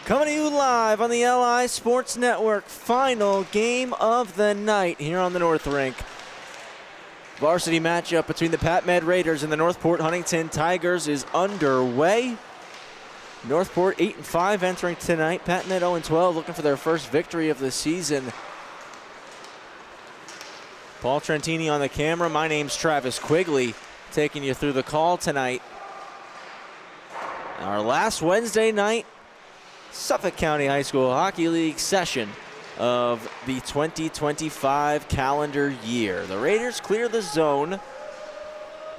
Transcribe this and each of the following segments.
Coming to you live on the LI Sports Network, final game of the night here on the North Rink. Varsity matchup between the Pat-Med Raiders and the Northport Huntington Tigers is underway. Northport 8-5 entering tonight. Pat-Med 0-12 looking for their first victory of the season. Paul Trentini on the camera. My name's Travis Quigley, taking you through the call tonight. Our last Wednesday night Suffolk County High School Hockey League session of the 2025 calendar year. The Raiders clear the zone,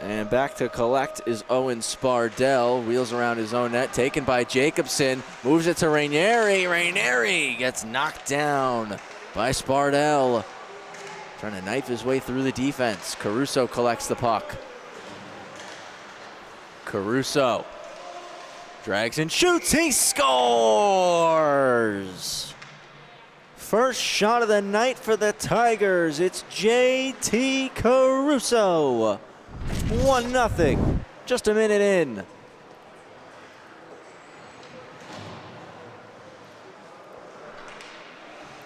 and back to collect is Owen Spardell. Wheels around his own net, taken by Jacobson, moves it to Rainieri. Rainieri gets knocked down by Spardell, trying to knife his way through the defense. Caruso collects the puck. Caruso drags and shoots, he scores! First shot of the night for the Tigers, it's JT Caruso. 1-0, just a minute in.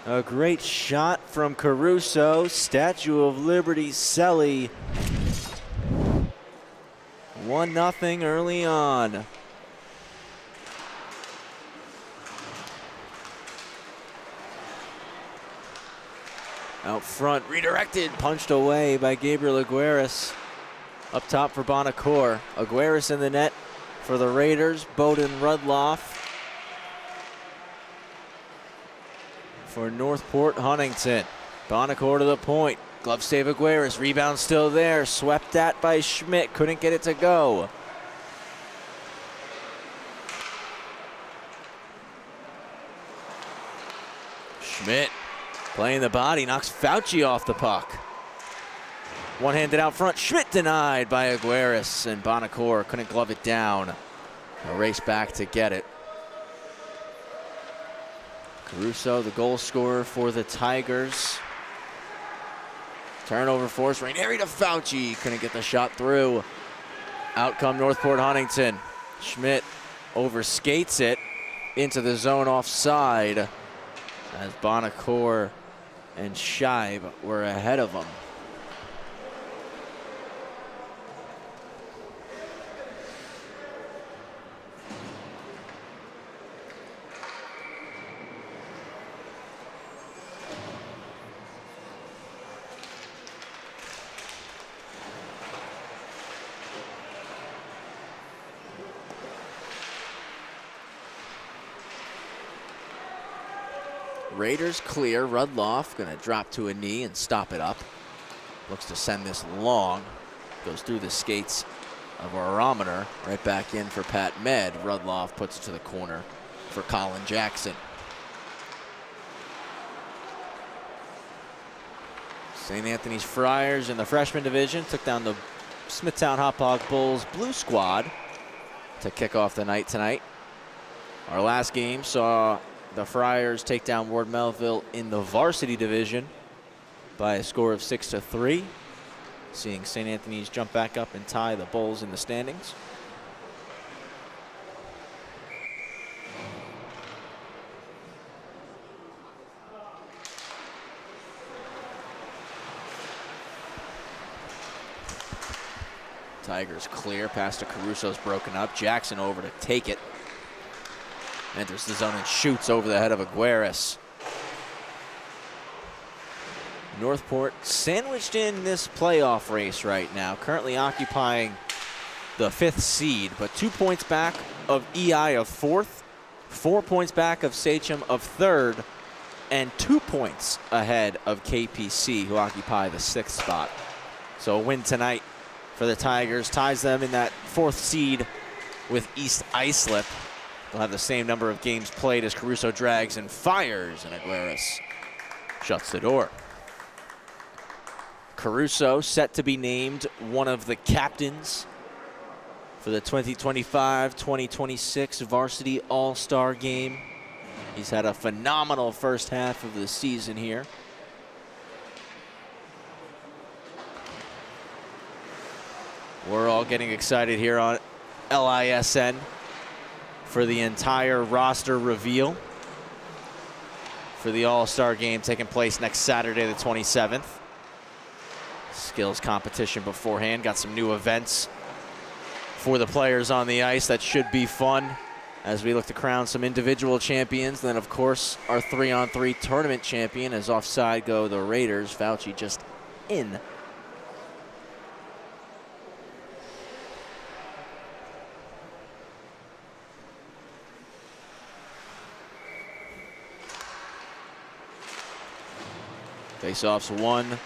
A great shot from Caruso, Statue of Liberty Selly. 1-0 early on. Out front, redirected, punched away by Gabriel Aguirres. Up top for Bonacore. Aguirres in the net for the Raiders. Bowden Rudloff for Northport Huntington. Bonacore to the point. Glove save Aguirres. Rebound still there. Swept at by Schmidt. Couldn't get it to go. Schmidt playing the body, knocks Fauci off the puck. One-handed out front, Schmidt denied by Aguirres, and Bonacore couldn't glove it down. A race back to get it. Caruso, the goal scorer for the Tigers. Turnover force, Rainieri to Fauci, couldn't get the shot through. Out come Northport Huntington. Schmidt overskates it into the zone offside as Bonacore and Scheib were ahead of him. Raiders clear. Rudloff gonna drop to a knee and stop it up. Looks to send this long. Goes through the skates of Orometer. Right back in for Pat-Med. Rudloff puts it to the corner for Colin Jackson. St. Anthony's Friars in the freshman division took down the Smithtown Hauppauge Bulls Blue Squad to kick off the night tonight. Our last game saw the Friars take down Ward Melville in the varsity division by a score of 6-3. Seeing St. Anthony's jump back up and tie the Bulls in the standings. Tigers clear. Pass to Caruso's broken up. Jackson over to take it. Enters the zone and shoots over the head of Aguirres. Northport sandwiched in this playoff race right now, currently occupying the 5th seed, but 2 points back of EI of 4th, 4 points back of Sachem of 3rd, and 2 points ahead of KPC, who occupy the 6th spot. So a win tonight for the Tigers ties them in that 4th seed with East Islip. They'll have the same number of games played as Caruso drags and fires, and Aguirres shuts the door. Caruso set to be named one of the captains for the 2025-2026 Varsity All-Star Game. He's had a phenomenal first half of the season here. We're all getting excited here on LISN for the entire roster reveal for the All-Star Game taking place next Saturday, the 27th. Skills competition beforehand. Got some new events for the players on the ice that should be fun as we look to crown some individual champions. Then, of course, our 3-on-3 tournament champion. As offside go the Raiders. Fauci just in. Face-offs won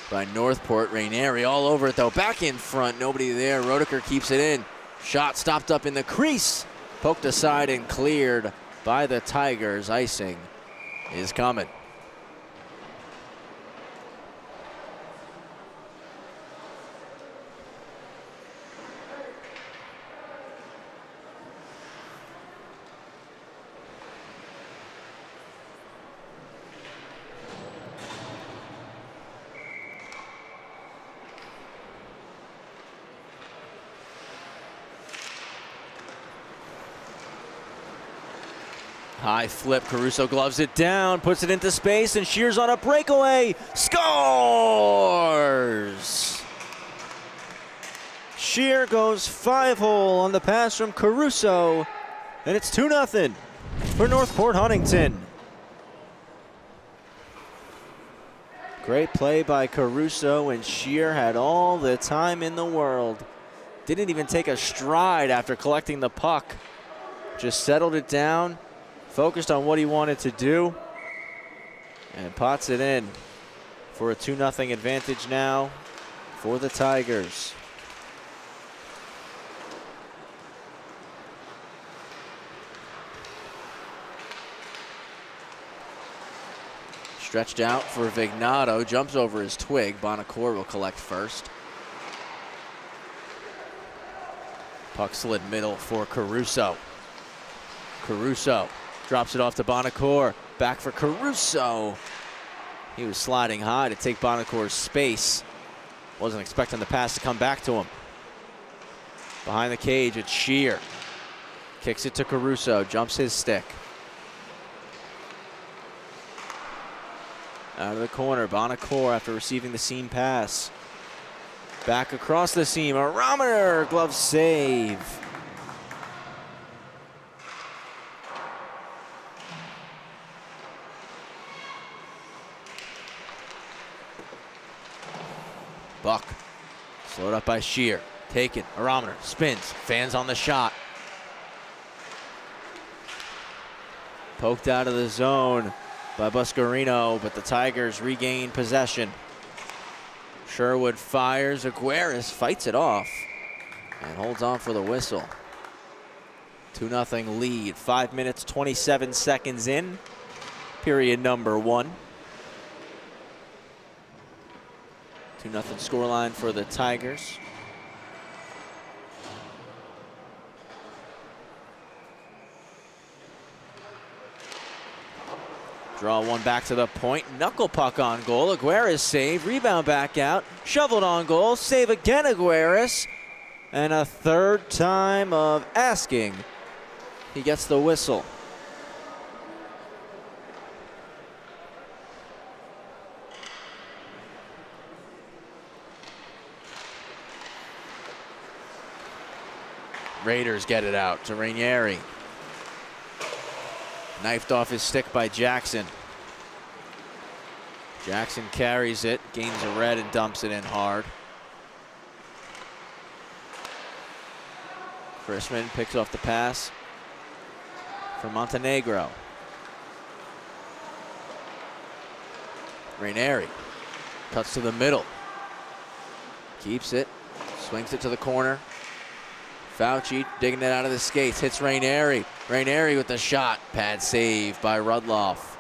by Northport. Rainieri all over it, though. Back in front, nobody there. Roediker keeps it in. Shot stopped up in the crease. Poked aside and cleared by the Tigers. Icing is coming. High flip, Caruso gloves it down, puts it into space, and Shears on a breakaway, scores! Shear goes 5-hole on the pass from Caruso, and it's 2-0 for Northport Huntington. Great play by Caruso, and Shear had all the time in the world. Didn't even take a stride after collecting the puck. Just settled it down, focused on what he wanted to do, and pots it in for a 2-0 advantage now for the Tigers. Stretched out for Vignato, jumps over his twig. Bonacore will collect first. Puck slid middle for Caruso. Caruso drops it off to Bonacore. Back for Caruso. He was sliding high to take Bonacore's space. Wasn't expecting the pass to come back to him. Behind the cage, it's Shear. Kicks it to Caruso, jumps his stick. Out of the corner, Bonacore after receiving the seam pass. Back across the seam, Arometer, glove save. Buck, slowed up by Shear. Taken, Arometer, spins, fans on the shot. Poked out of the zone by Buscarino, but the Tigers regain possession. Sherwood fires, Aguirres fights it off and holds on for the whistle. 2-0 lead, 5 minutes, 27 seconds in, period number 1. 2-0 scoreline for the Tigers. Draw one back to the point. Knuckle puck on goal. Aguirres save. Rebound back out. Shoveled on goal. Save again, Aguirres. And a third time of asking. He gets the whistle. Raiders get it out to Rainieri. Knifed off his stick by Jackson. Jackson carries it, gains a red, and dumps it in hard. Chrisman picks off the pass for Montenegro. Rainieri cuts to the middle. Keeps it, swings it to the corner. Fauci digging it out of the skates, hits Rainieri. Rainieri with the shot, pad save by Rudloff.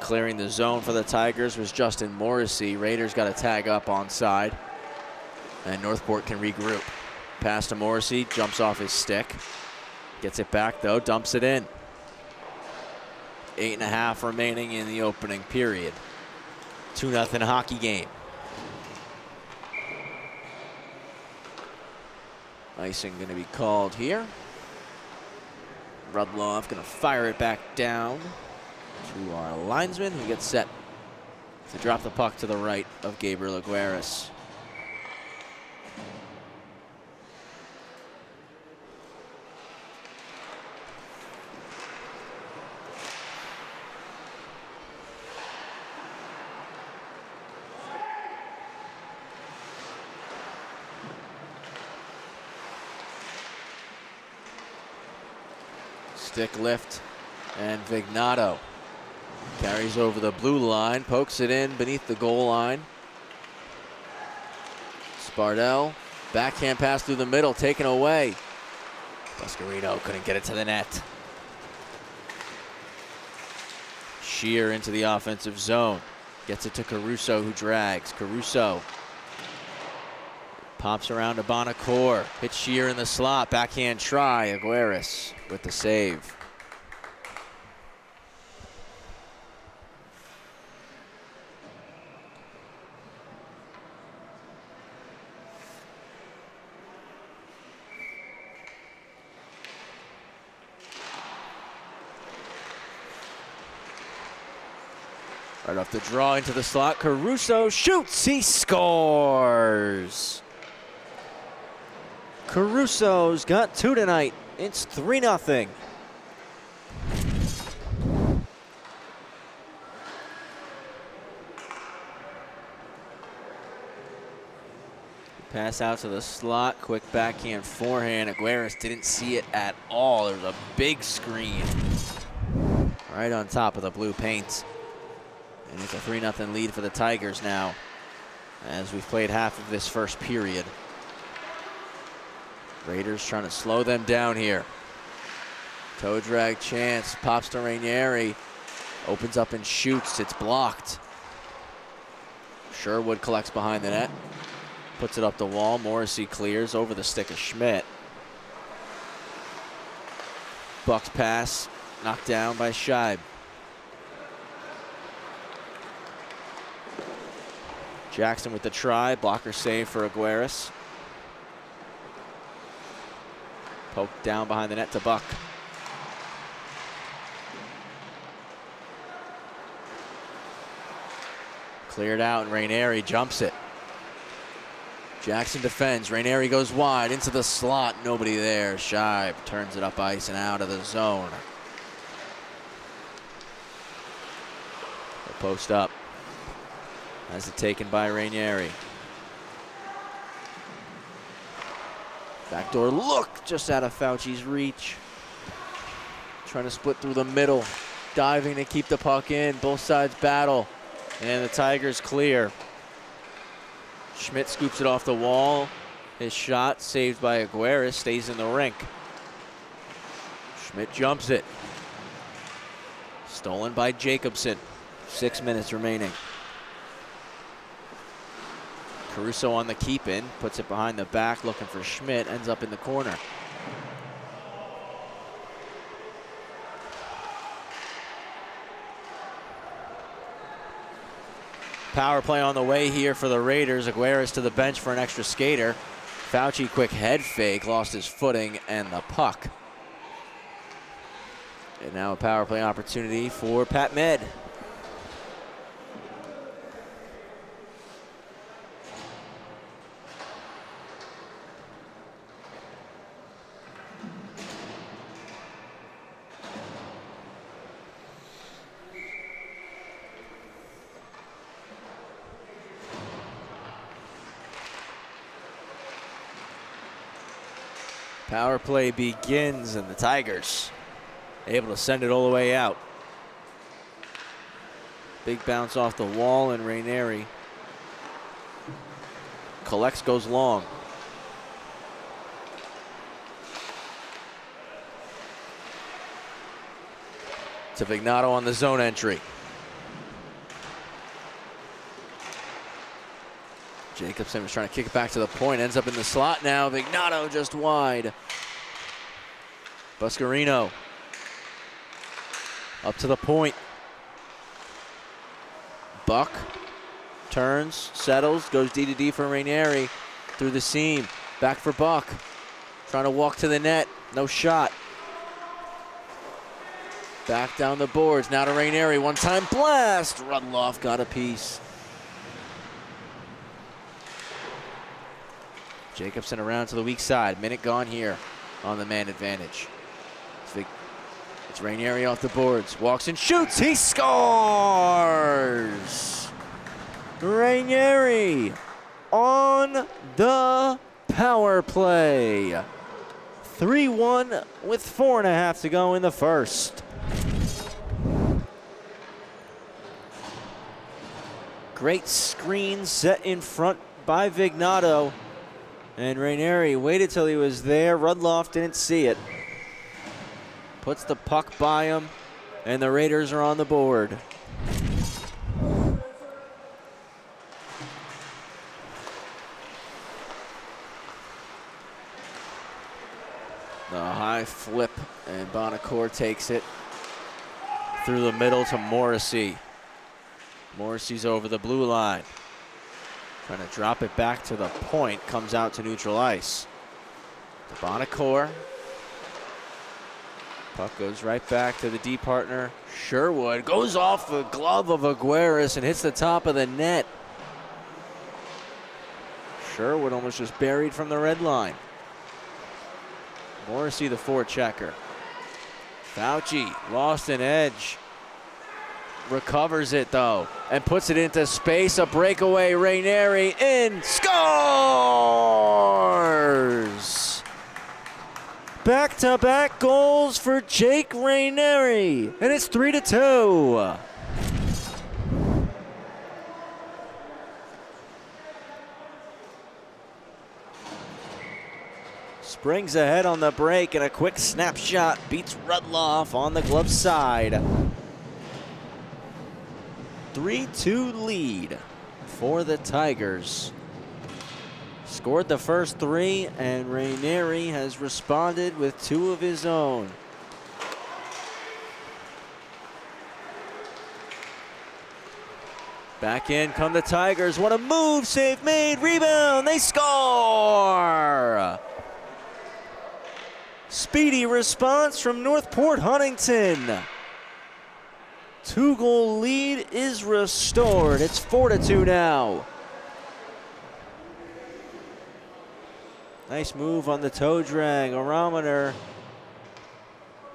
Clearing the zone for the Tigers was Justin Morrissey. Raiders got a tag up onside, and Northport can regroup. Pass to Morrissey, jumps off his stick. Gets it back though, dumps it in. 8.5 remaining in the opening period. 2-0 hockey game. Icing going to be called here. Rudloff going to fire it back down to our linesman, who gets set to drop the puck to the right of Gabriel Aguirres. Stick lift, and Vignato carries over the blue line, pokes it in beneath the goal line. Spardell, backhand pass through the middle, taken away. Buscarino couldn't get it to the net. Shear into the offensive zone, gets it to Caruso, who drags. Caruso pops around to Bonacore, hits Shear in the slot, backhand try. Aguirres with the save. Right off the draw into the slot, Caruso shoots, he scores! Caruso's got 2 tonight. It's 3-0. Pass out to the slot, quick backhand forehand. Aguirres didn't see it at all. There's a big screen right on top of the blue paint. And it's a 3-0 lead for the Tigers now, as we've played half of this first period. Raiders trying to slow them down here. Toe drag chance, pops to Rainieri, opens up and shoots, it's blocked. Sherwood collects behind the net, puts it up the wall. Morrissey clears over the stick of Schmidt. Buck's pass, knocked down by Scheib. Jackson with the try, blocker save for Aguirres. Poked down behind the net to Buck. Cleared out, and Rainieri jumps it. Jackson defends, Rainieri goes wide into the slot, nobody there. Scheib turns it up ice and out of the zone. The post up. Has it taken by Rainieri. Backdoor look just out of Fauci's reach. Trying to split through the middle. Diving to keep the puck in. Both sides battle. And the Tigers clear. Schmidt scoops it off the wall. His shot saved by Aguirres, stays in the rink. Schmidt jumps it. Stolen by Jacobson. 6 minutes remaining. Caruso on the keep in, puts it behind the back, looking for Schmidt, ends up in the corner. Power play on the way here for the Raiders. Aguirres to the bench for an extra skater. Fauci quick head fake, lost his footing and the puck. And now a power play opportunity for Pat Med. Power play begins, and the Tigers able to send it all the way out. Big bounce off the wall, and Rainieri collects, goes long. To Vignato on the zone entry. Jacobson was trying to kick it back to the point, ends up in the slot now. Vignato just wide. Buscarino up to the point. Buck turns, settles, goes D to D for Rainieri. Through the seam, back for Buck. Trying to walk to the net, no shot. Back down the boards, now to Rainieri, one-time blast. Rudloff got a piece. Jacobson around to the weak side, minute gone here on the man advantage. It's Rainieri off the boards, walks and shoots, he scores! Rainieri on the power play. 3-1 with 4.5 to go in the first. Great screen set in front by Vignato. And Rainieri waited till he was there. Rudloff didn't see it. Puts the puck by him, and the Raiders are on the board. The high flip, and Bonacore takes it through the middle to Morrissey. Morrissey's over the blue line. Trying to drop it back to the point, comes out to neutral ice. To Bonacore. Puck goes right back to the D partner. Sherwood goes off the glove of Aguirres and hits the top of the net. Sherwood almost just buried from the red line. Morrissey the forechecker. Fauci lost an edge. Recovers it though and puts it into space. A breakaway. Rainieri in, scores! Back-to-back goals for Jake Rainieri, and it's 3-2. Springs ahead on the break, and a quick snapshot beats Rudloff on the glove side. 3-2 lead for the Tigers. Scored the first three, and Rainieri has responded with two of his own. Back in come the Tigers. What a move, save made, rebound, they score! Speedy response from Northport Huntington. 2-goal lead is restored. It's 4-2 now. Nice move on the toe drag. Orometer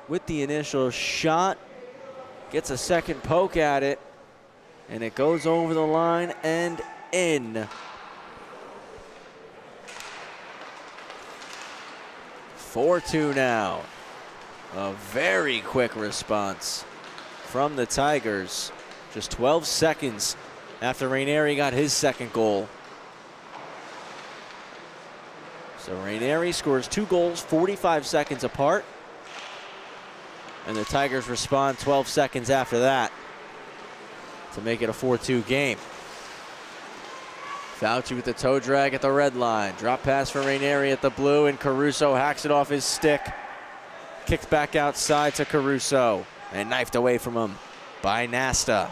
with the initial shot. Gets a second poke at it. And it goes over the line and in. 4-2 now. A very quick response from the Tigers. Just 12 seconds after Rainieri got his second goal. So Rainieri scores 2 goals 45 seconds apart. And the Tigers respond 12 seconds after that to make it a 4-2 game. Fauci with the toe drag at the red line. Drop pass for Rainieri at the blue, and Caruso hacks it off his stick. Kicked back outside to Caruso, and knifed away from him by Nasta.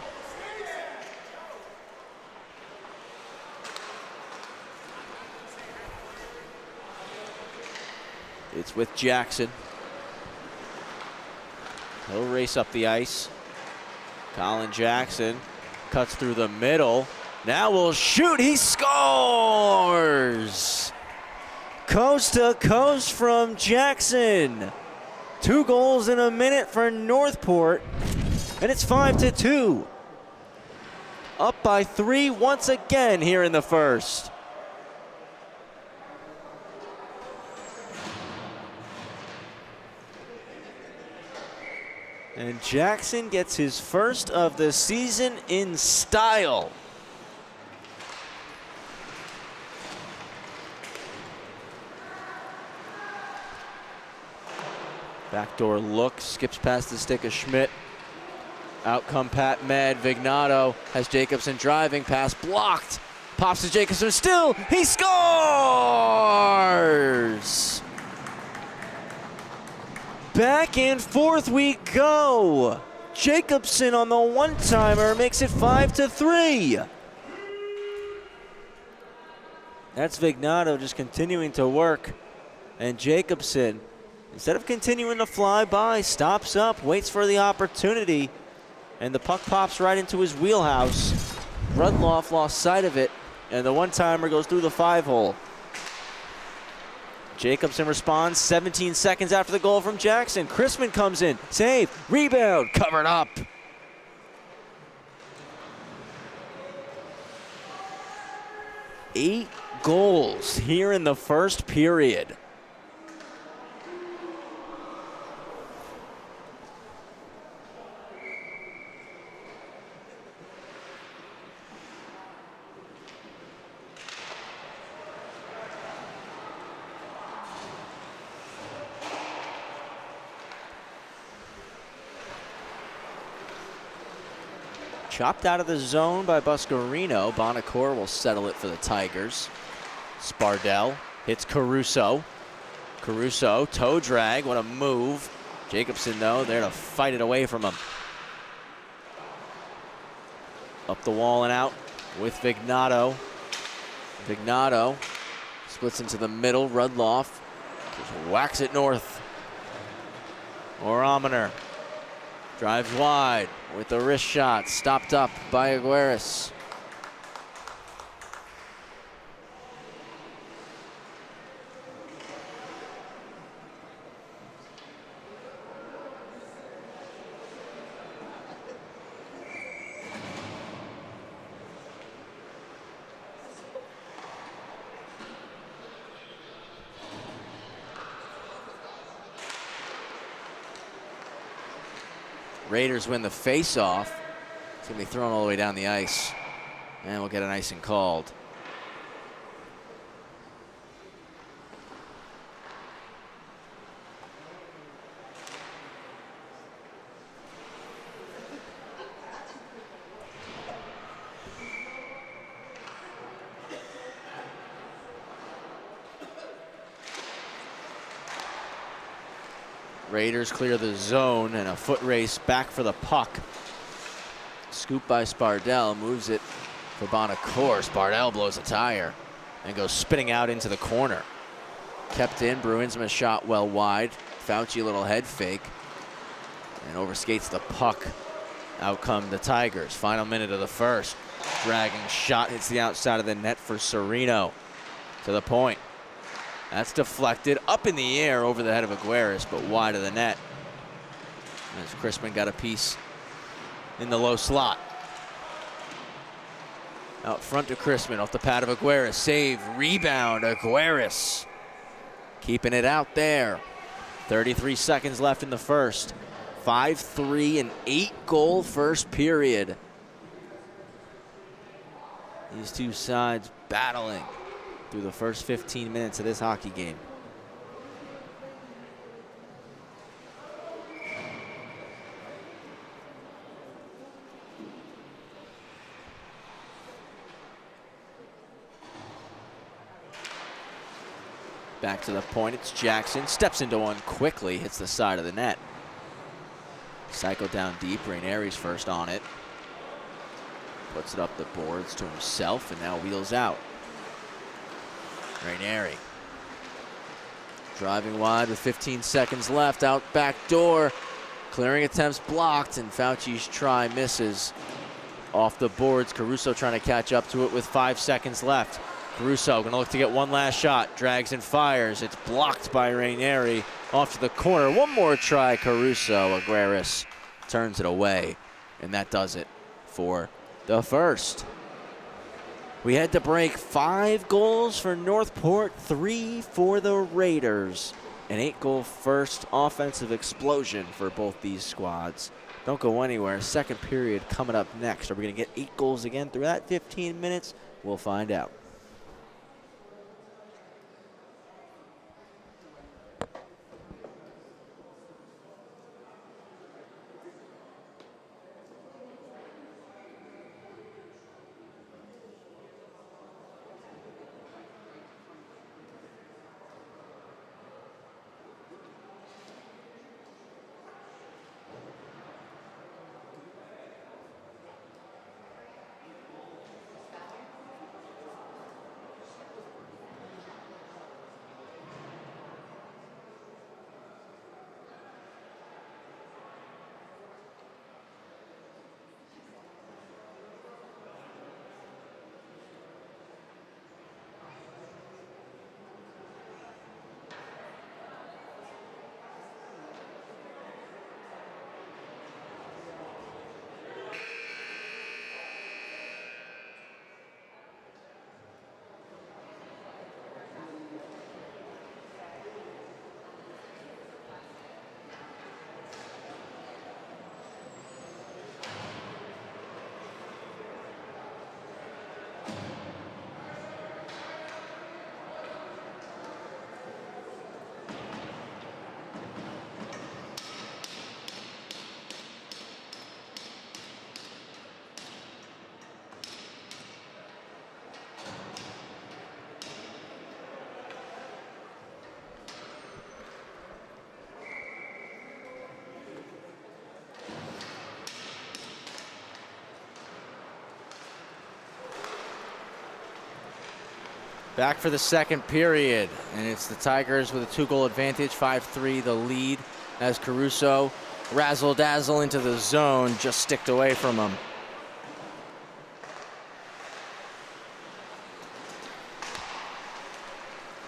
It's with Jackson. He'll race up the ice. Colin Jackson cuts through the middle. Now will shoot, he scores! Coast to coast from Jackson. 2 goals in a minute for Northport, and it's 5-2. Up by 3 once again here in the first. And Jackson gets his first of the season in style. Backdoor look, skips past the stick of Schmidt. Out come Pat Med. Vignato has Jacobson driving, pass blocked. Pops to Jacobson, still, he scores! Back and forth we go. Jacobson on the one-timer makes it 5-3. That's Vignato just continuing to work. And Jacobson, instead of continuing to fly by, stops up, waits for the opportunity, and the puck pops right into his wheelhouse. Rudloff lost sight of it, and the one-timer goes through the 5-hole. Jacobson responds 17 seconds after the goal from Jackson. Chrisman comes in, save, rebound, covered up. Eight goals here in the first period. Chopped out of the zone by Buscarino. Bonacore will settle it for the Tigers. Spardell hits Caruso. Caruso, toe drag, what a move. Jacobson, though, there to fight it away from him. Up the wall and out with Vignato. Vignato splits into the middle. Rudloff just whacks it north. Orometer drives wide with the wrist shot, stopped up by Aguirres. Raiders win the face-off. It's going to be thrown all the way down the ice. And we'll get an icing called. Raiders clear the zone and a foot race back for the puck. Scoop by Spardell, moves it for Bonacore. Spardell blows a tire and goes spinning out into the corner. Kept in, Bruinsma shot well wide. Fauci a little head fake and overskates the puck. Out come the Tigers. Final minute of the first. Dragging shot hits the outside of the net for Sereno. To the point. That's deflected up in the air over the head of Aguirres, but wide of the net. As Chrisman got a piece in the low slot. Out front to Chrisman, off the pad of Aguirres. Save, rebound, Aguirres. Keeping it out there. 33 seconds left in the first. 5-3, an 8-goal first period. These two sides battling through the first 15 minutes of this hockey game. Back to the point, it's Jackson, steps into one quickly, hits the side of the net. Cycle down deep, Rainieri's first on it. Puts it up the boards to himself and now wheels out. Rainieri driving wide with 15 seconds left, out back door. Clearing attempts blocked, and Fauci's try misses off the boards. Caruso trying to catch up to it with 5 seconds left. Caruso gonna look to get one last shot, drags and fires. It's blocked by Rainieri off to the corner. One more try, Caruso. Aguirres turns it away, and that does it for the first. We had to break 5 goals for Northport, 3 for the Raiders. An 8-goal first offensive explosion for both these squads. Don't go anywhere. Second period coming up next. Are we going to get 8 goals again through that 15 minutes? We'll find out. Back for the second period, and it's the Tigers with a 2-goal advantage, 5-3 the lead, as Caruso razzle-dazzle into the zone, just sticked away from him.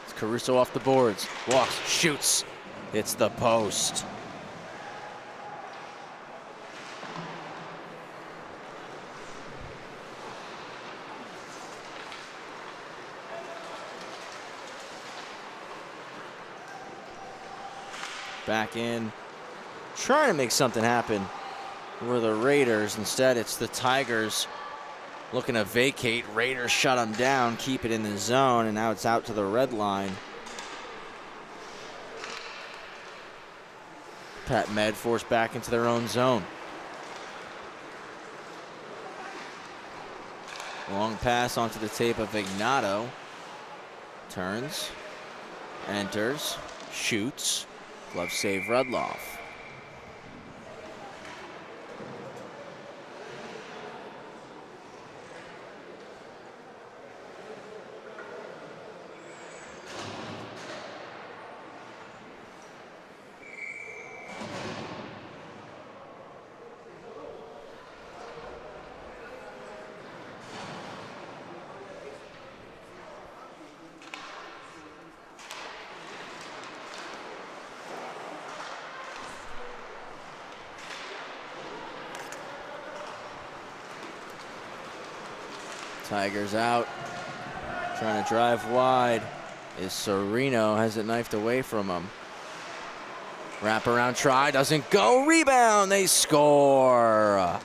It's Caruso off the boards, walks, shoots, hits the post. Back in, trying to make something happen for the Raiders. Instead, it's the Tigers looking to vacate. Raiders shut them down, keep it in the zone, and now it's out to the red line. Patchogue-Medford forced back into their own zone. Long pass onto the tape of Ignato. Turns, enters, shoots. Glove save Rudloff. Tigers out, trying to drive wide is Sereno, has it knifed away from him. Wraparound try, doesn't go, rebound, they score.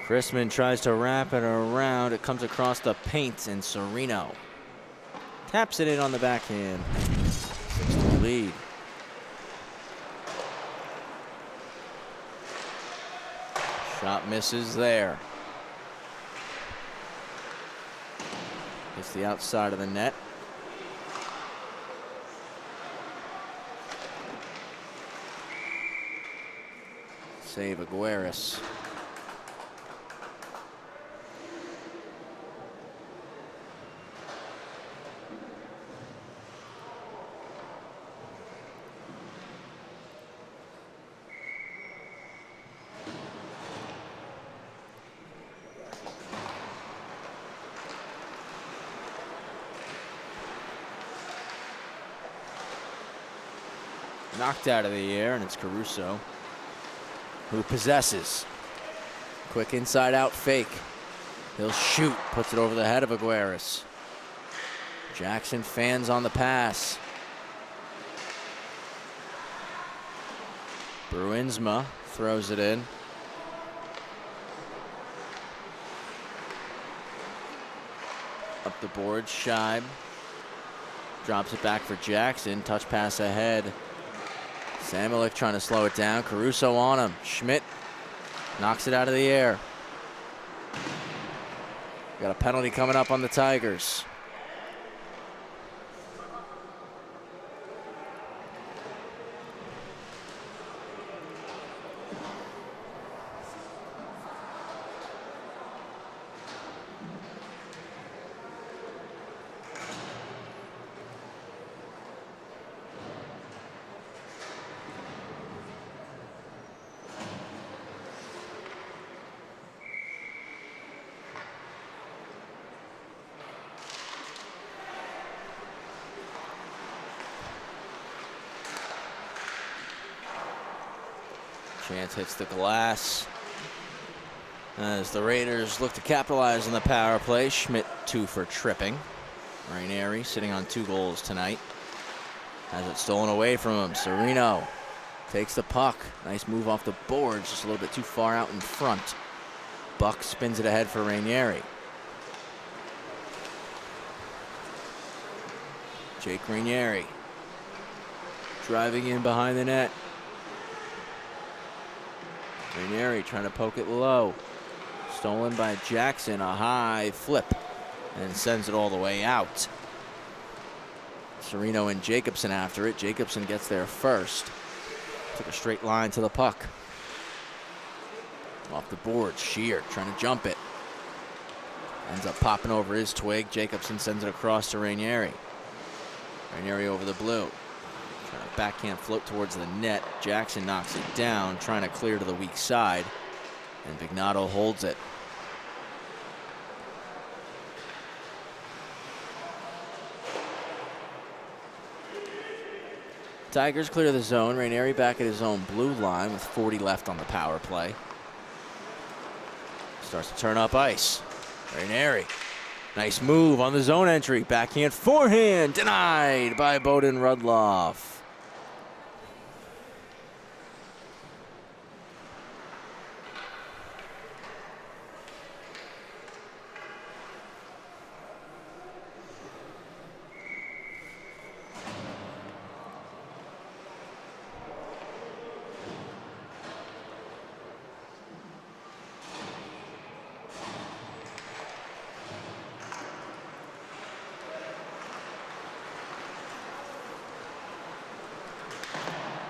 Chrisman tries to wrap it around. It comes across the paint, and Sereno taps it in on the backhand. 6-2 lead. Shot misses there. Hits the outside of the net. Save Aguirres. knocked out of the air, and it's Caruso who possesses. Quick inside-out fake. He'll shoot, puts it over the head of Aguirres. Jackson fans on the pass. Bruinsma throws it in. Up the board, Scheib drops it back for Jackson. Touch pass ahead. Samulik trying to slow it down. Caruso on him. Schmidt knocks it out of the air. Got a penalty coming up on the Tigers. Chance hits the glass as the Raiders look to capitalize on the power play. Schmidt 2 for tripping. Rainieri sitting on 2 goals tonight. Has it stolen away from him. Serino takes the puck. Nice move off the boards, just a little bit too far out in front. Buck spins it ahead for Rainieri. Jake Rainieri driving in behind the net. Rainieri trying to poke it low. Stolen by Jackson, a high flip, and sends it all the way out. Serino and Jacobson after it. Jacobson gets there first. Took a straight line to the puck. Off the board, Shear trying to jump it. Ends up popping over his twig. Jacobson sends it across to Rainieri. Rainieri over the blue. Trying to backhand float towards the net. Jackson knocks it down, trying to clear to the weak side. And Vignato holds it. Tigers clear the zone. Rainieri back at his own blue line with 40 left on the power play. Starts to turn up ice. Rainieri. Nice move on the zone entry. Backhand forehand. Denied by Bowden Rudloff.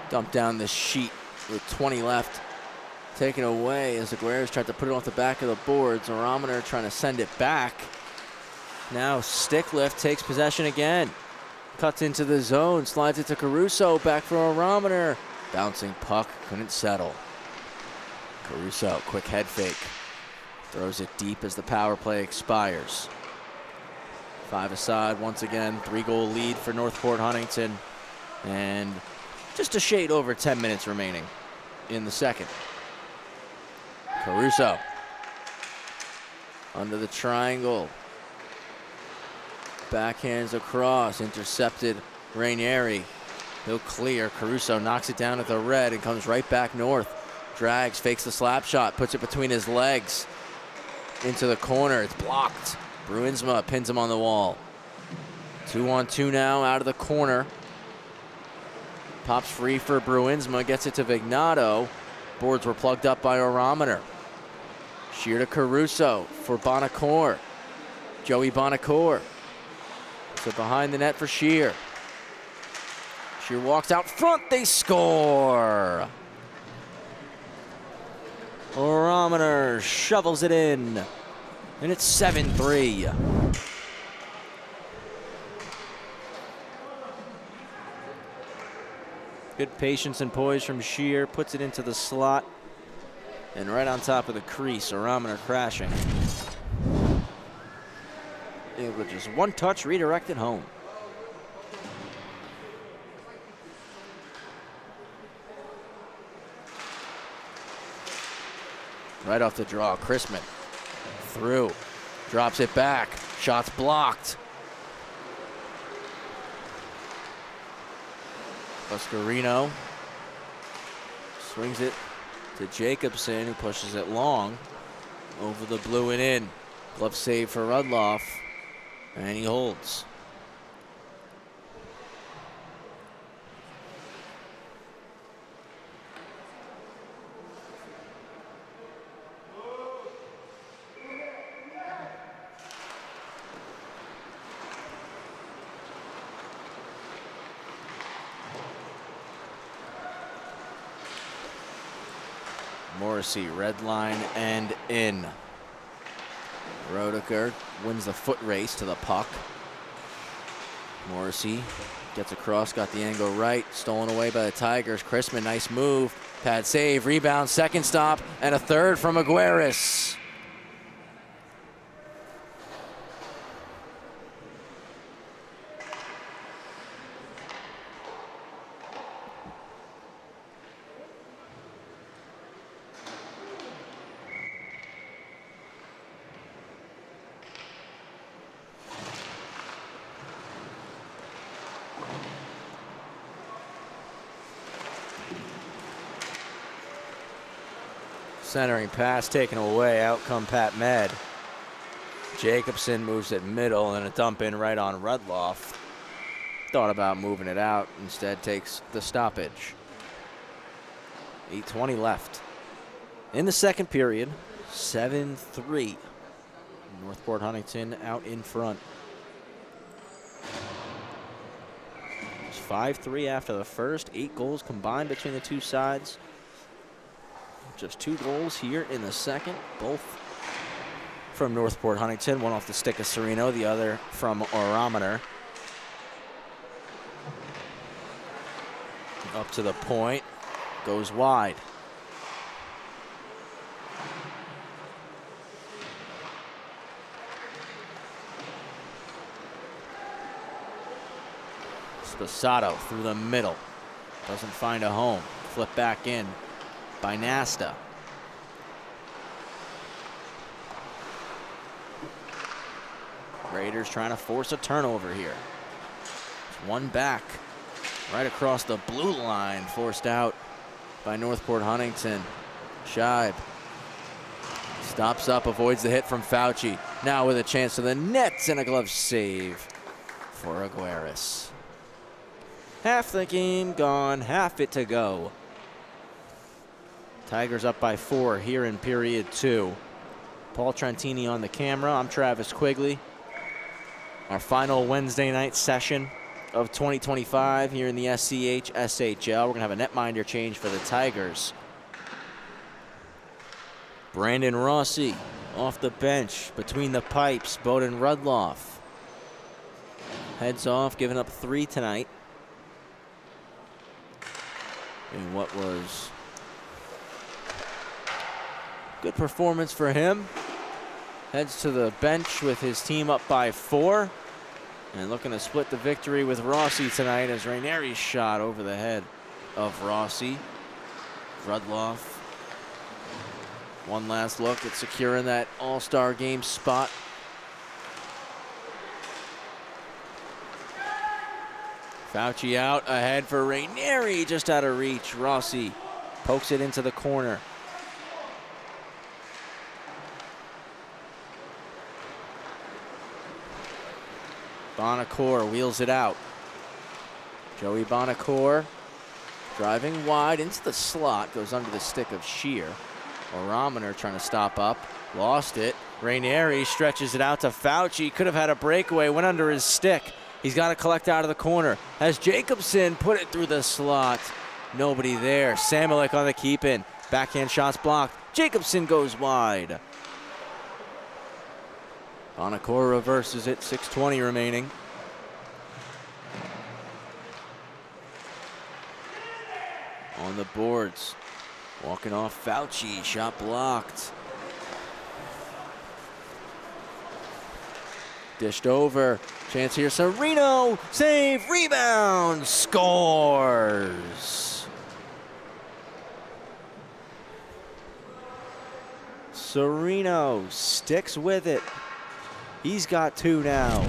Dump down the sheet with 20 left. Taken away as Aguirres tried to put it off the back of the boards. Orometer trying to send it back. Now Sticklift takes possession again. Cuts into the zone, slides it to Caruso. Back for Orometer. Bouncing puck, couldn't settle. Caruso, quick head fake. Throws it deep as the power play expires. 5 aside once again. 3-goal lead for Northport Huntington. And just a shade over 10 minutes remaining in the second. Caruso under the triangle. Backhands across, intercepted Rainieri. He'll clear. Caruso knocks it down at the red and comes right back north. Drags, fakes the slap shot, puts it between his legs. Into the corner, it's blocked. Bruinsma pins him on the wall. 2-on-2 now out of the corner. Pops free for Bruinsma, gets it to Vignato. Boards were plugged up by Orometer. Shear to Caruso for Bonacore. Joey Bonacore. So behind the net for Shear. Shear walks out front, they score! Orometer shovels it in, and it's 7-3. Good patience and poise from Shear, puts it into the slot, and right on top of the crease, Orometer crashing. It was just one touch, redirect it home. Right off the draw, Chrisman through, drops it back, shots blocked. Buscarino swings it to Jacobson, who pushes it long over the blue and in. Glove save for Rudloff, and he holds. Morrissey, red line and in. Roediger wins the foot race to the puck. Morrissey gets across, got the angle right, stolen away by the Tigers. Chrisman, nice move, pad save, rebound, second stop, and a third from Aguirres. Centering pass taken away, out come Pat Med. Jacobson moves it middle and a dump in right on Rudloff. Thought about moving it out, instead takes the stoppage. 8:20 left. In the second period, 7-3. Northport Huntington out in front. It's 5-3 after the first, 8 goals combined between the two sides. Just 2 goals here in the second, both from Northport Huntington. One off the stick of Serino, the other from Orometer. Up to the point, goes wide. Sposato through the middle, doesn't find a home. Flip back in by Nasta. Raiders trying to force a turnover here. One back, right across the blue line, forced out by Northport Huntington. Scheib stops up, avoids the hit from Fauci. Now with a chance to the nets and a glove save for Aguirres. Half the game gone, half it to go. Tigers up by 4 here in period 2. Paul Trentini on the camera. I'm Travis Quigley. Our final Wednesday night session of 2025 here in the SCHSHL. We're going to have a netminder change for the Tigers. Brandon Rossi off the bench between the pipes. Bowden Rudloff heads off, giving up 3 tonight. In what was good performance for him. Heads to the bench with his team up by 4. And looking to split the victory with Rossi tonight as Rainieri's shot over the head of Rossi. Rudloff. One last look at securing that All-Star game spot. Fauci out ahead for Rainieri, just out of reach. Rossi pokes it into the corner. Bonacore wheels it out. Joey Bonacore driving wide into the slot, goes under the stick of Shear. Orometer trying to stop up, lost it. Rainieri stretches it out to Fauci, could have had a breakaway, went under his stick. He's got to collect out of the corner. Has Jacobson put it through the slot. Nobody there. Samuelek on the keep-in. Backhand shots blocked. Jacobson goes wide. Bonacore reverses it, 6:20 remaining. On the boards, walking off Fauci, shot blocked. Dished over, chance here, Serino, save, rebound, scores. Serino sticks with it. He's got 2 now.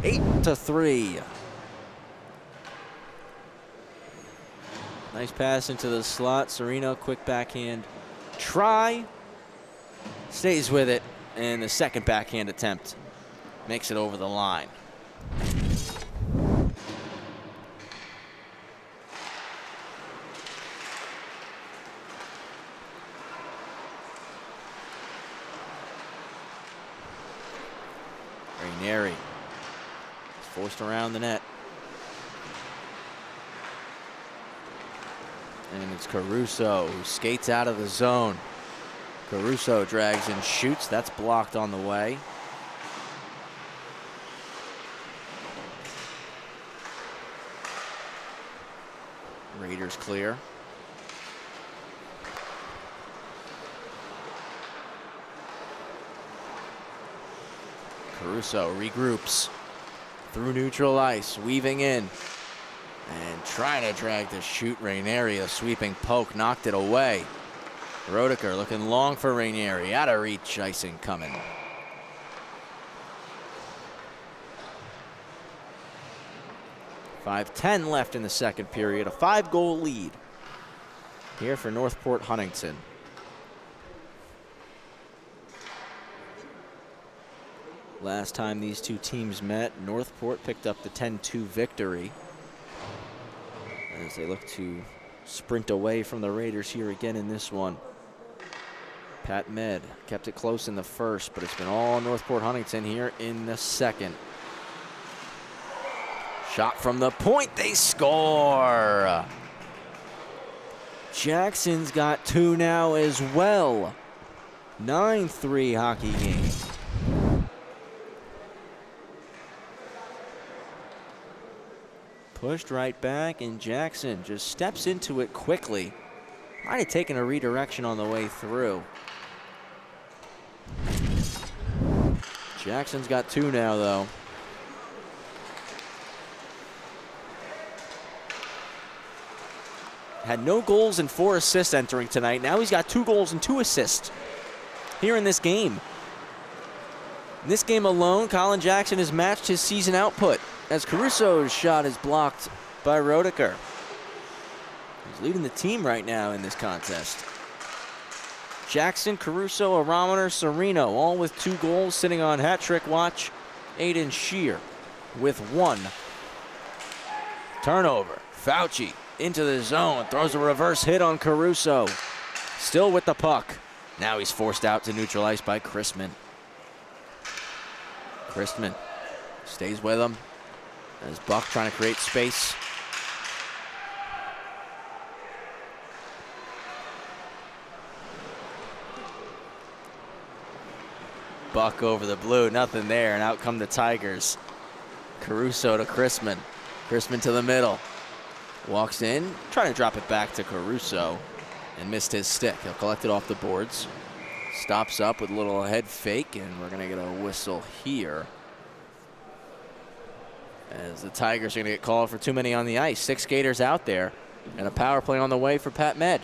8-3. Nice pass into the slot. Serino, quick backhand try. Stays with it. And the second backhand attempt makes it over the line. Rainieri is forced around the net. And it's Caruso who skates out of the zone. Caruso drags and shoots. That's blocked on the way. Raiders clear. Caruso regroups through neutral ice, weaving in and trying to drag the shoot. Rainieri, a sweeping poke, knocked it away. Roediger looking long for Rainieri, out of reach, icing coming. .5:10 left in the second period, a 5-goal lead here for Northport Huntington. Last time these two teams met, Northport picked up the 10-2 victory as they look to sprint away from the Raiders here again in this one. Pat Med kept it close in the first, but it's been all Northport Huntington here in the second. Shot from the point, they score. Jackson's got 2 now as well. 9-3 hockey game. Pushed right back, and Jackson just steps into it quickly. Might have taken a redirection on the way through. Jackson's got 2 now, though. Had no goals and 4 assists entering tonight. Now he's got 2 goals and 2 assists here in this game. In this game alone, Colin Jackson has matched his season output as Caruso's shot is blocked by Roediger. He's leading the team right now in this contest. Jackson, Caruso, Aramoner, Serino, all with 2 goals, sitting on hat trick watch. Aiden Shear with 1. Turnover. Fauci into the zone, throws a reverse hit on Caruso. Still with the puck. Now he's forced out to neutral ice by Christman. Christman stays with him as Buck trying to create space. Buck over the blue, nothing there, and out come the Tigers. Caruso to Christman. Christman to the middle. Walks in, trying to drop it back to Caruso, and missed his stick. He'll collect it off the boards. Stops up with a little head fake, and we're going to get a whistle here, as the Tigers are going to get called for too many on the ice. 6 skaters out there, and a power play on the way for Pat Med.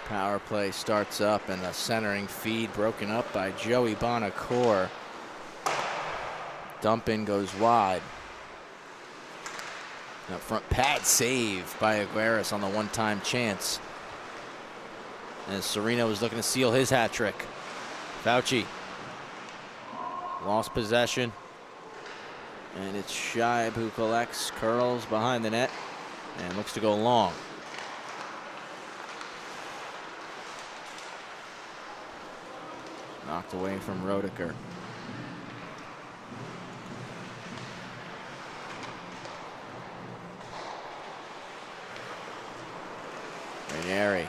Power play starts up, and a centering feed broken up by Joey Bonacore. Dump in goes wide. Up front pad save by Aguirres on the one-time chance, as Serino was looking to seal his hat trick. Fauci lost possession, and it's Scheib who collects, curls behind the net, and looks to go long. Knocked away from Roediger. Rainieri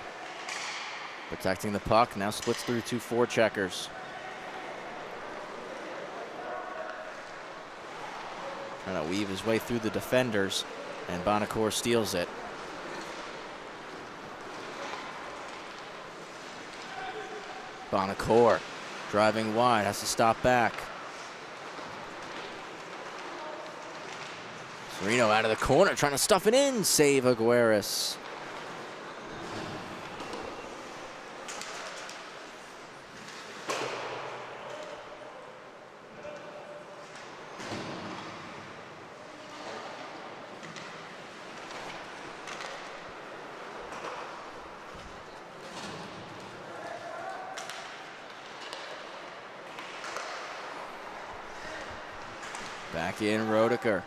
protecting the puck, now splits through 2 forecheckers. Trying to weave his way through the defenders, and Bonacore steals it. Bonacore driving wide, has to stop back. Serino out of the corner, trying to stuff it in, save Aguirres. Back in Roediger.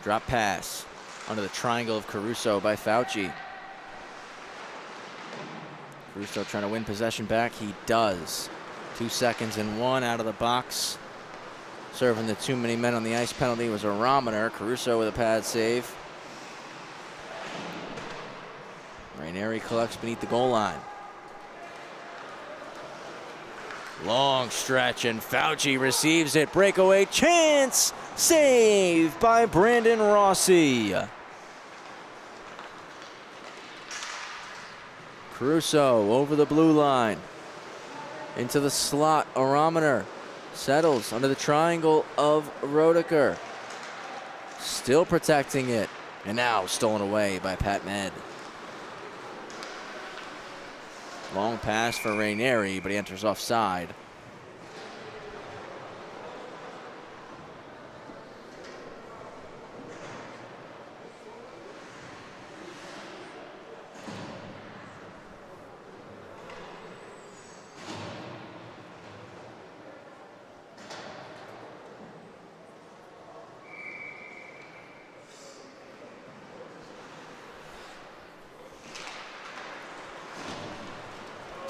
Drop pass under the triangle of Caruso by Fauci. Caruso trying to win possession back. He does. 2 seconds and 1 out of the box. Serving the too many men on the ice penalty was Aramoner. Caruso with a pad save. Rainieri collects beneath the goal line. Long stretch, and Fauci receives it. Breakaway chance. Save by Brandon Rossi. Caruso over the blue line. Into the slot. Aramoner settles under the triangle of Roediger. Still protecting it. And now stolen away by Pat Med. Long pass for Rainieri, but he enters offside.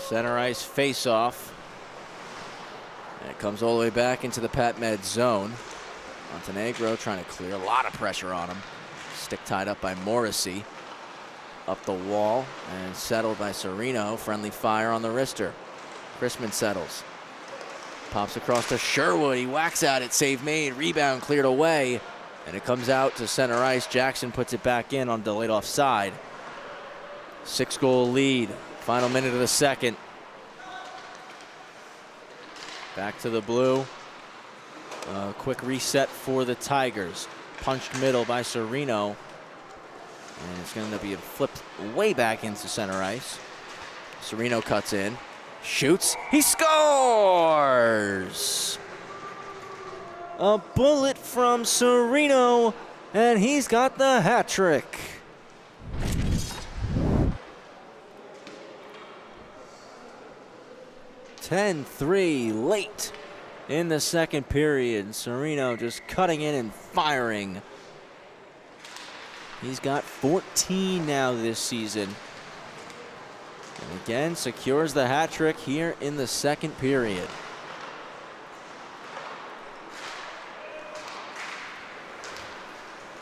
Center ice face-off. And it comes all the way back into the Pat Med zone. Montenegro trying to clear. A lot of pressure on him. Stick tied up by Morrissey. Up the wall and settled by Serino. Friendly fire on the wrister. Chrisman settles. Pops across to Sherwood. He whacks at it. Save made. Rebound cleared away. And it comes out to center ice. Jackson puts it back in on delayed offside. 6-goal lead. Final minute of the second. Back to the blue. Quick reset for the Tigers. Punched middle by Serino. And it's going to be flipped way back into center ice. Serino cuts in. Shoots. He scores! A bullet from Serino, and he's got the hat trick. 10-3 late in the second period. Serino just cutting in and firing. He's got 14 now this season. And again, secures the hat trick here in the second period.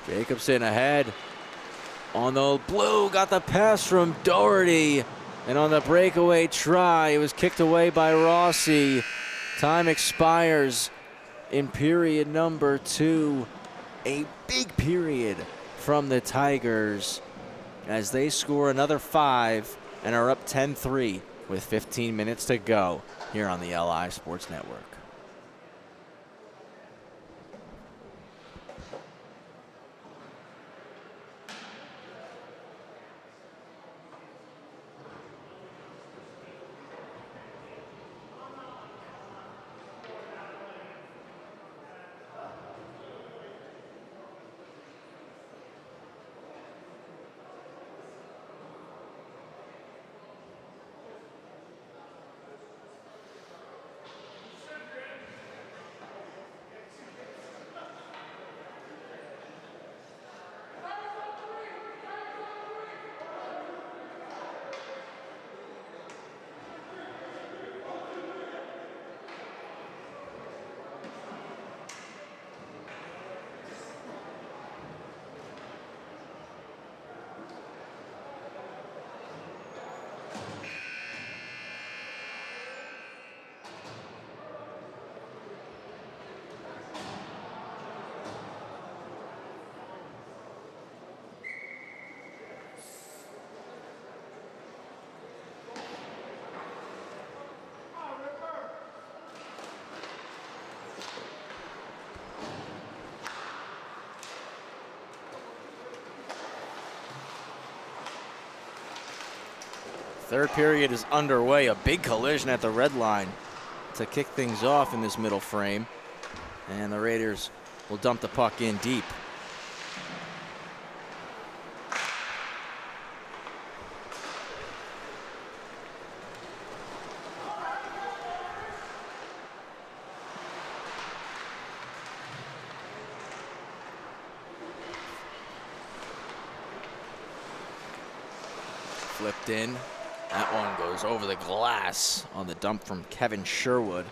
Jacobson ahead on the blue, got the pass from Doherty. And on the breakaway try, it was kicked away by Rossi. Time expires in period number 2. A big period from the Tigers as they score another 5 and are up 10-3 with 15 minutes to go here on the LI Sports Network. Third period is underway. A big collision at the red line to kick things off in this middle frame. And the Raiders will dump the puck in deep. Flipped in. That one goes over the glass on the dump from Kevin Sherwood.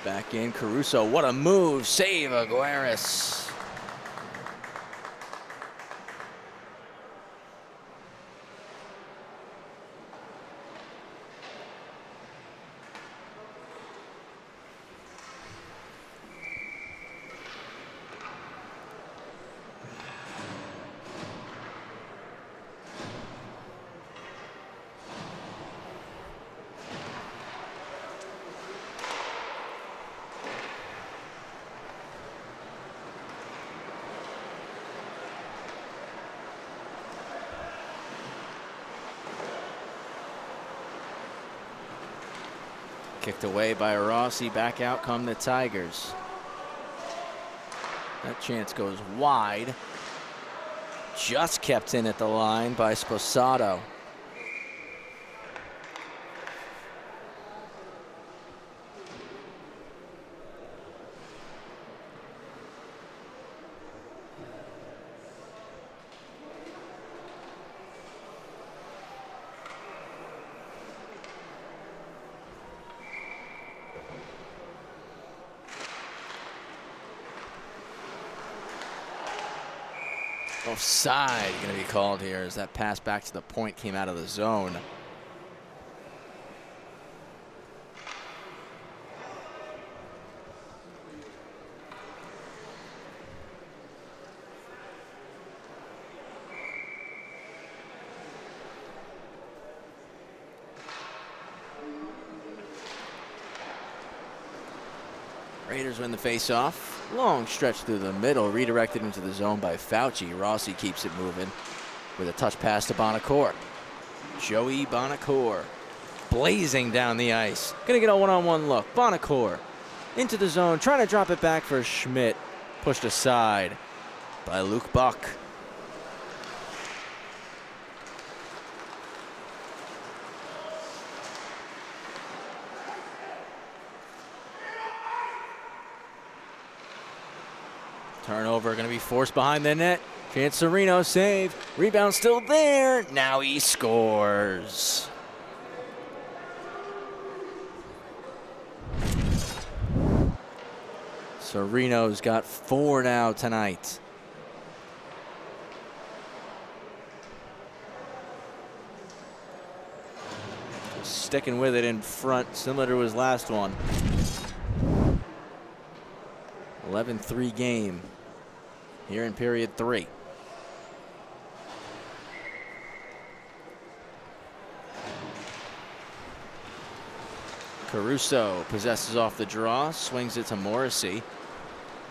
Back in Caruso, what a move, save Aguirres. Kicked away by Rossi. Back out come the Tigers. That chance goes wide. Just kept in at the line by Sposato. Offside going to be called here as that pass back to the point came out of the zone. Raiders win the face-off. Long stretch through the middle, redirected into the zone by Fauci. Rossi keeps it moving with a touch pass to Bonacore. Joey Bonacore blazing down the ice. Gonna get a one-on-one look. Bonacore into the zone, trying to drop it back for Schmidt. Pushed aside by Luke Buck. Turnover going to be forced behind the net. Chance Sereno save. Rebound still there. Now he scores. Sereno's got 4 now tonight. Sticking with it in front, similar to his last one. 11-3 game here in period 3. Caruso possesses off the draw, swings it to Morrissey.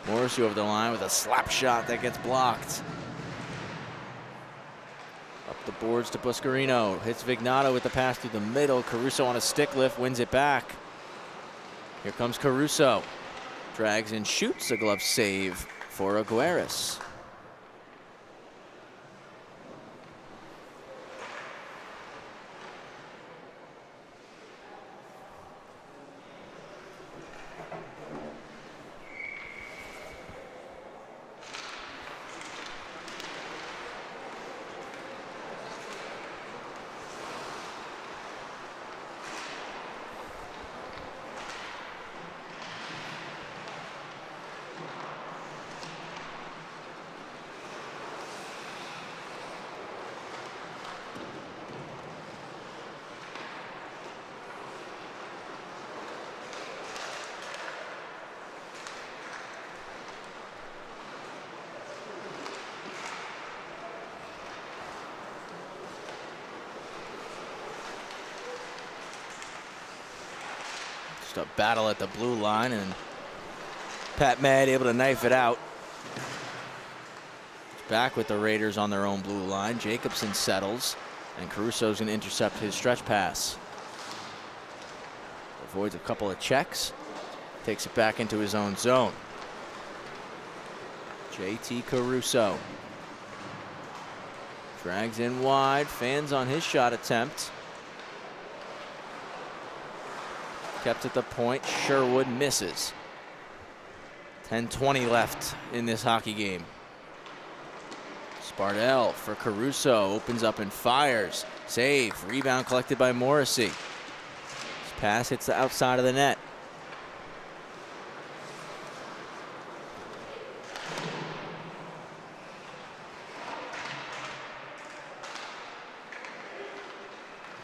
Morrissey over the line with a slap shot that gets blocked. Up the boards to Buscarino. Hits Vignato with the pass through the middle. Caruso on a stick lift, wins it back. Here comes Caruso. Drags and shoots, a glove save for Aguirres. Just a battle at the blue line, and Pat Med able to knife it out. Back with the Raiders on their own blue line. Jacobson settles, and Caruso's going to intercept his stretch pass. Avoids a couple of checks. Takes it back into his own zone. JT Caruso. Drags in wide. Fans on his shot attempt. Kept at the point. Sherwood misses. 10:20 left in this hockey game. Spardell for Caruso. Opens up and fires. Save. Rebound collected by Morrissey. His pass hits the outside of the net.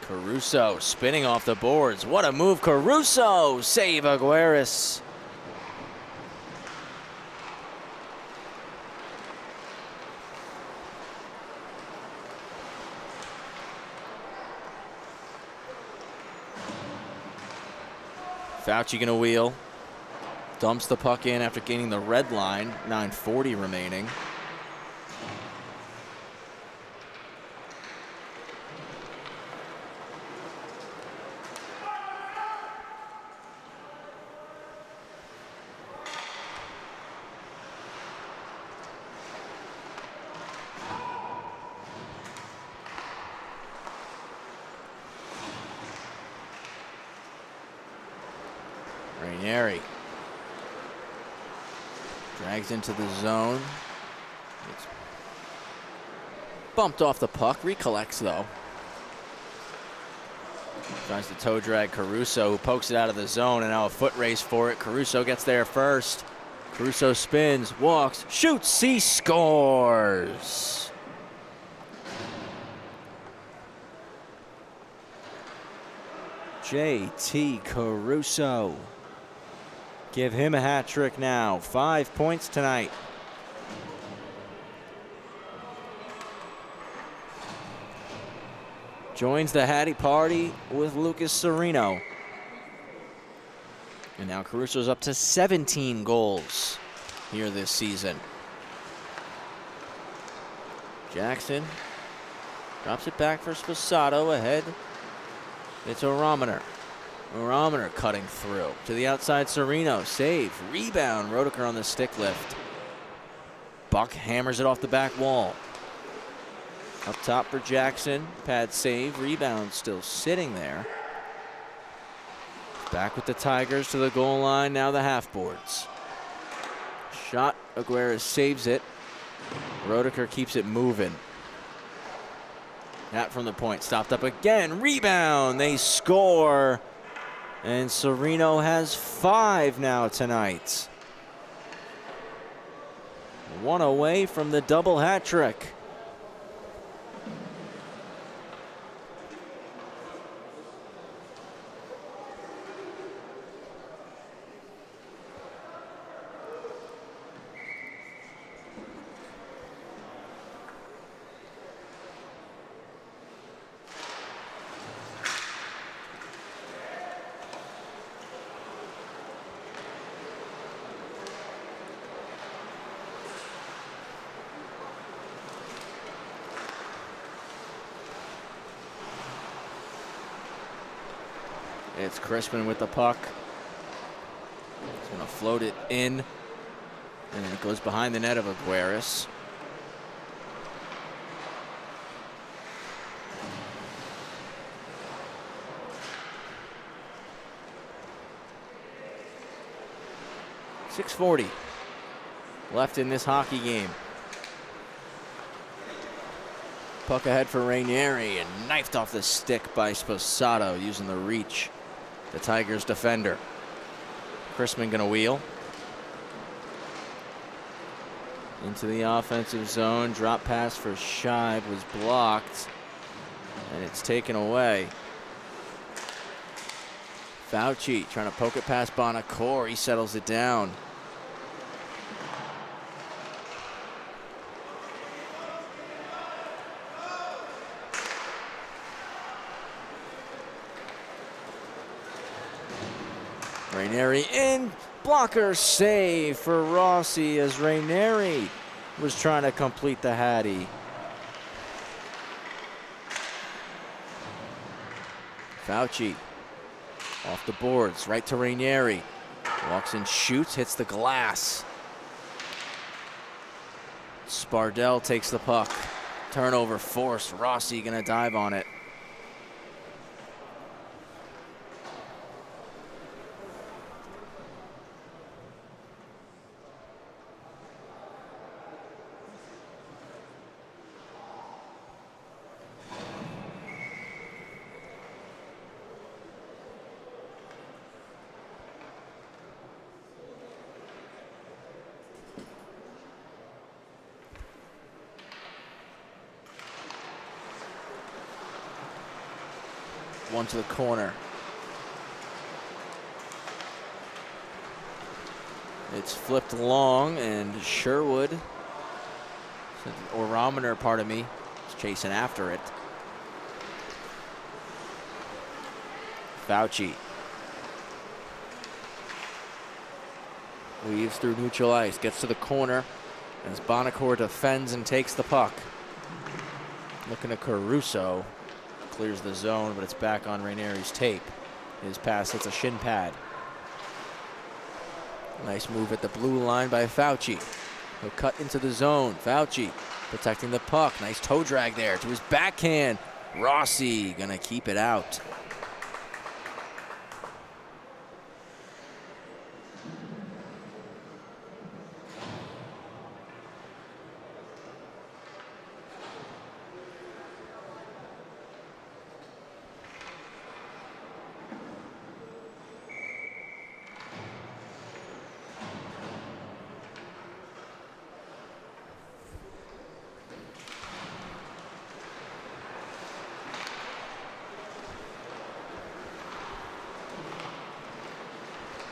Caruso spinning off the boards. What a move, Caruso! Save Aguirres. Fauci gonna wheel. Dumps the puck in after gaining the red line. 9:40 remaining. Rainieri drags into the zone. It's bumped off the puck. Recollects though. Tries to toe drag Caruso, who pokes it out of the zone, and now a foot race for it. Caruso gets there first. Caruso spins, walks, shoots, he scores. JT Caruso. Give him a hat trick now. 5 points tonight. Joins the Hattie party with Lucas Serino. And now Caruso's up to 17 goals here this season. Jackson drops it back for Sposato ahead. It's Orometer. Orometer cutting through to the outside. Serino save, rebound. Roediker on the stick lift. Buck hammers it off the back wall. Up top for Jackson. Pad save, rebound still sitting there. Back with the Tigers to the goal line. Now the half boards. Shot. Aguirre saves it. Roediker keeps it moving. That from the point. Stopped up again. Rebound. They score. And Serino has 5 now tonight. 1 away from the double hat trick. It's Crispin with the puck. He's going to float it in. And it goes behind the net of Aguirres. .640 left in this hockey game. Puck ahead for Rainieri and knifed off the stick by Sposato using the reach. The Tigers defender. Crispin gonna wheel. Into the offensive zone. Drop pass for Scheib was blocked. And it's taken away. Fauci trying to poke it past Bonacore. He settles it down. Ranieri in. Blocker save for Rossi as Ranieri was trying to complete the Hattie. Fauci off the boards, right to Ranieri. Walks and shoots, hits the glass. Spardell takes the puck. Turnover forced. Rossi gonna dive on it. One to the corner. It's flipped long, and Sherwood, Orometer, pardon me, is chasing after it. Fauci weaves through neutral ice, gets to the corner as Bonacore defends and takes the puck. Looking at Caruso. Clears the zone, but it's back on Ranieri's tape. His pass hits a shin pad. Nice move at the blue line by Fauci. He'll cut into the zone. Fauci protecting the puck. Nice toe drag there to his backhand. Rossi gonna keep it out.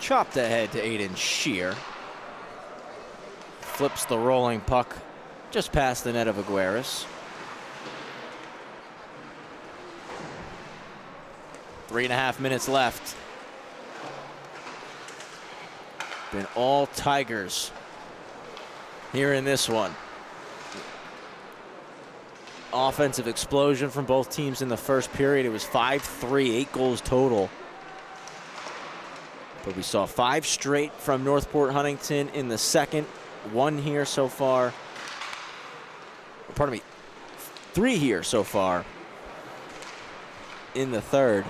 Chopped ahead to Aiden Shear. Flips the rolling puck just past the net of Aguirres. 3.5 minutes left. Been all Tigers here in this one. Offensive explosion from both teams in the first period. It was 5-3, 8 goals total. But we saw 5 straight from Northport Huntington in the second. 1 here so far. Pardon me, 3 here so far in the third.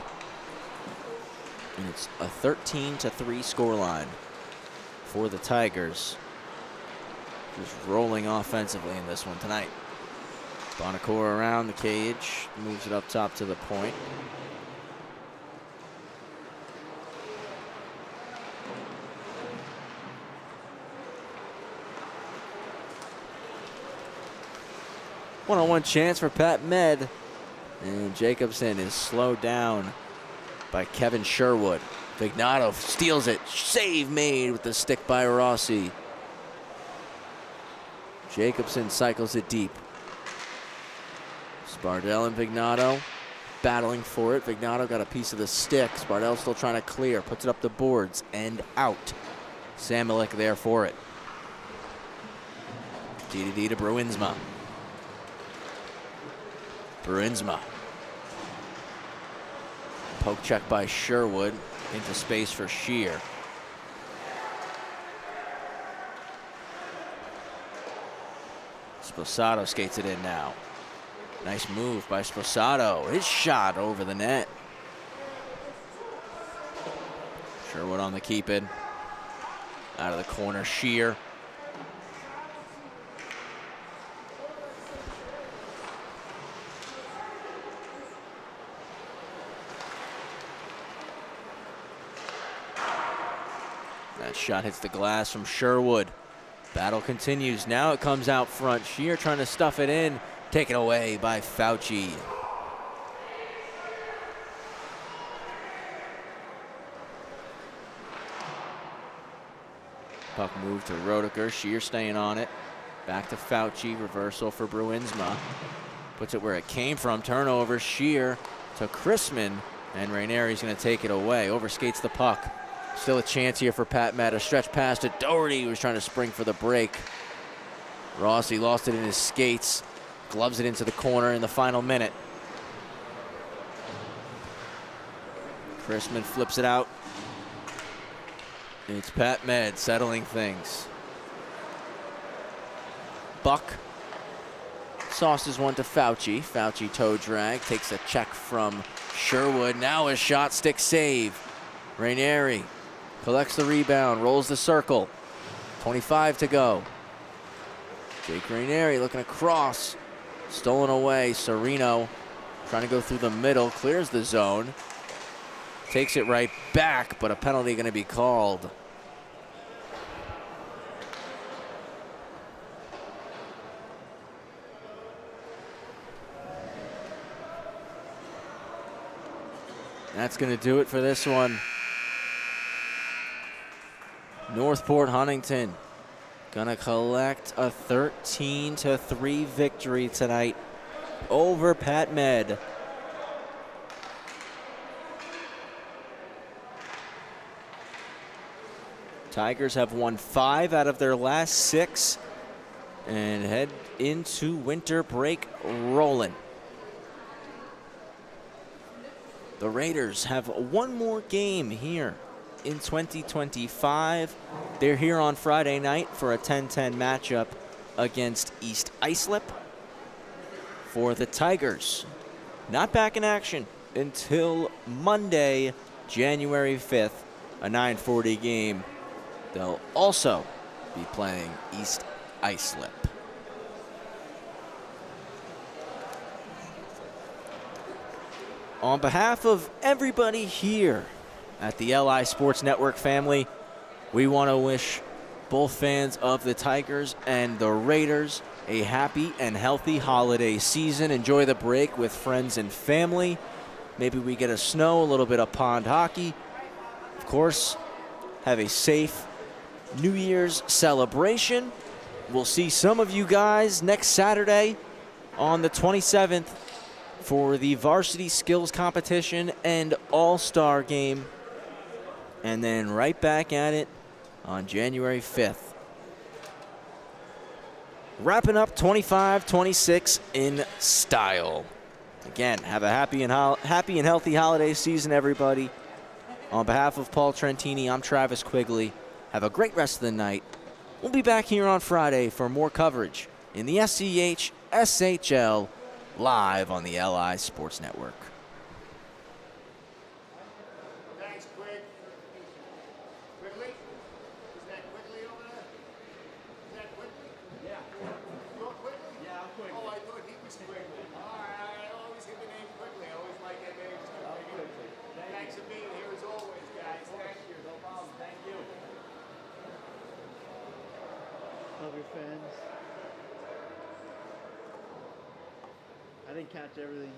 And it's a 13-3 scoreline for the Tigers. Just rolling offensively in this one tonight. Bonacore around the cage, moves it up top to the point. One-on-one chance for Pat Med. And Jacobson is slowed down by Kevin Sherwood. Vignato steals it. Save made with the stick by Rossi. Jacobson cycles it deep. Spardell and Vignato battling for it. Vignato got a piece of the stick. Spardell still trying to clear. Puts it up the boards and out. Samelik there for it. D to Bruinsma. Bruinsma. Poke check by Sherwood into space for Shear. Sposato skates it in now. Nice move by Sposato. His shot over the net. Sherwood on the keep in. Out of the corner, Shear. That shot hits the glass from Sherwood. Battle continues. Now it comes out front. Shear trying to stuff it in. Taken away by Fauci. Puck moved to Roediger. Shear staying on it. Back to Fauci. Reversal for Bruinsma. Puts it where it came from. Turnover. Shear to Chrisman. And Ranieri's going to take it away. Overskates the puck. Still a chance here for Pat Med. A stretch pass to Doherty, who was trying to spring for the break. Rossi lost it in his skates. Gloves it into the corner in the final minute. Chrisman flips it out. It's Pat Med settling things. Buck sauces one to Fauci. Fauci toe drag, takes a check from Sherwood. Now a shot stick save. Rainieri collects the rebound, rolls the circle. 25 to go. Jake Rainieri looking across. Stolen away. Serino trying to go through the middle, clears the zone. Takes it right back, but a penalty going to be called. That's going to do it for this one. Northport Huntington gonna collect a 13-3 victory tonight over Pat Med. Tigers have won 5 out of their last 6 and head into winter break rolling. The Raiders have one more game here in 2025. They're here on Friday night for a 10-10 matchup against East Islip. For the Tigers, not back in action until Monday, January 5th, a 9:40 game. They'll also be playing East Islip. On behalf of everybody here at the LI Sports Network family, we want to wish both fans of the Tigers and the Raiders a happy and healthy holiday season. Enjoy the break with friends and family. Maybe we get a snow, a little bit of pond hockey. Of course, have a safe New Year's celebration. We'll see some of you guys next Saturday on the 27th for the varsity skills competition and all-star game. And then right back at it on January 5th. Wrapping up 25-26 in style. Again, have a happy and healthy holiday season, everybody. On behalf of Paul Trentini, I'm Travis Quigley. Have a great rest of the night. We'll be back here on Friday for more coverage in the SCHSHL live on the LI Sports Network. Thanks, Quig. Quigley? Is that Quigley over there? Is that Quigley? Yeah. You're Quigley? Yeah, I'm Quigley. Oh, I thought he was Quigley. All right, I always hear the name Quigley. I always like that name. Thanks for being here as always, guys. Thank you. No problem. Thank you. Love your fans. I didn't catch everything.